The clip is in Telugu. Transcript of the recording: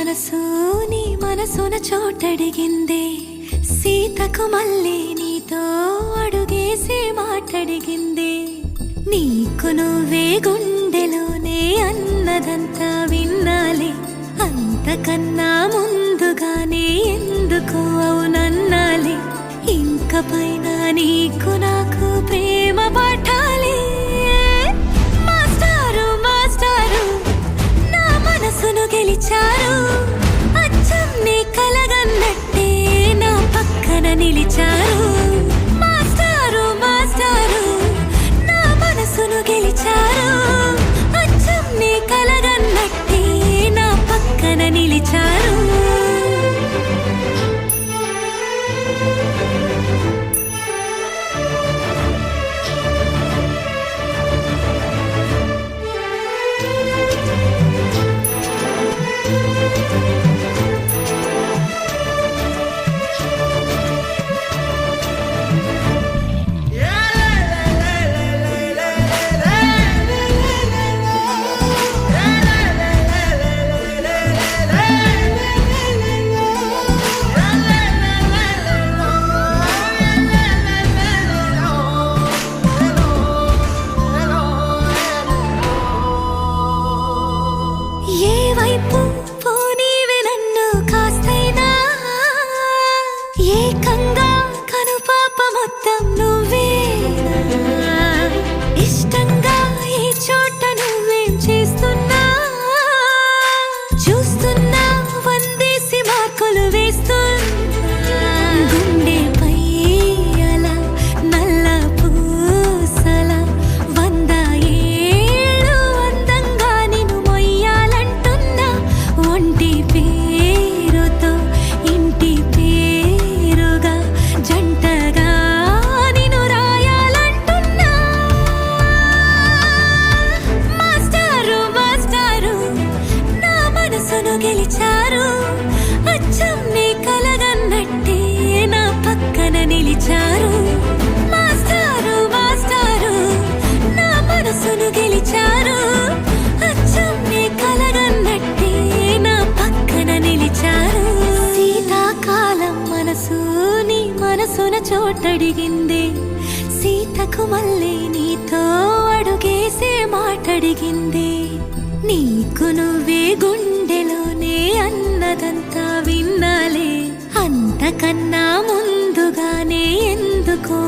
మనసు నీ మనసున చోటడిగిందే సీతకు మళ్ళీ నీతో అడుగేసి మాటడిగిందే నీకు నువ్వే గుండెలోనే అన్నదంతా విన్నాలే అంతకన్నా ముందుగానే ఎందుకు అవునన్నాలే ఇంక పైన నీకు నాకు ప్రేమ పాఠాలే మాస్టారు మాస్టారు నా మనసును గెలిచారు అచ్చం నీ కలగన్నట్టే నా పక్కన నిలిచారు మాస్టారు మాస్టారు నా మనసును గెలిచారు అచ్చం నీ కలగన్నట్టే నా పక్కన నిలిచారు ఏకంగా కనుపాప మొత్తం నువ్వేనా ఇష్టంగా ఈ చోట నువ్వేం చేస్తున్నా చూస్తున్నా వందేసి మార్కులు వేస్తున్నా గుండెపై అలా నల్ల పూసల 100 ఏళ్ళు అందంగా నిన్ను మొయ్యాలంటున్నా ఒంటి పేరుతో ఇంటి జంటగా నిన్ను రాయాలంటున్నా మాస్టారు మాస్టారు నా మనసును గెలిచారు అచ్చం నీ కలగన్నట్టే నా పక్కన నిలిచారు మాస్టారు మాస్టారు నా మనసును గెలిచారు అచ్చం నీ కలగన్నట్టే నా పక్కన నిలిచారు శీతాకాలం మనసు మనసున చోటడిగిందే సీతకు మళ్ళీ నీతో అడుగేసే మాటడిగిందే నీకు నువ్వే గుండెలోనే అన్నదంతా విన్నాలే అంతకన్నా ముందుగానే ఎందుకు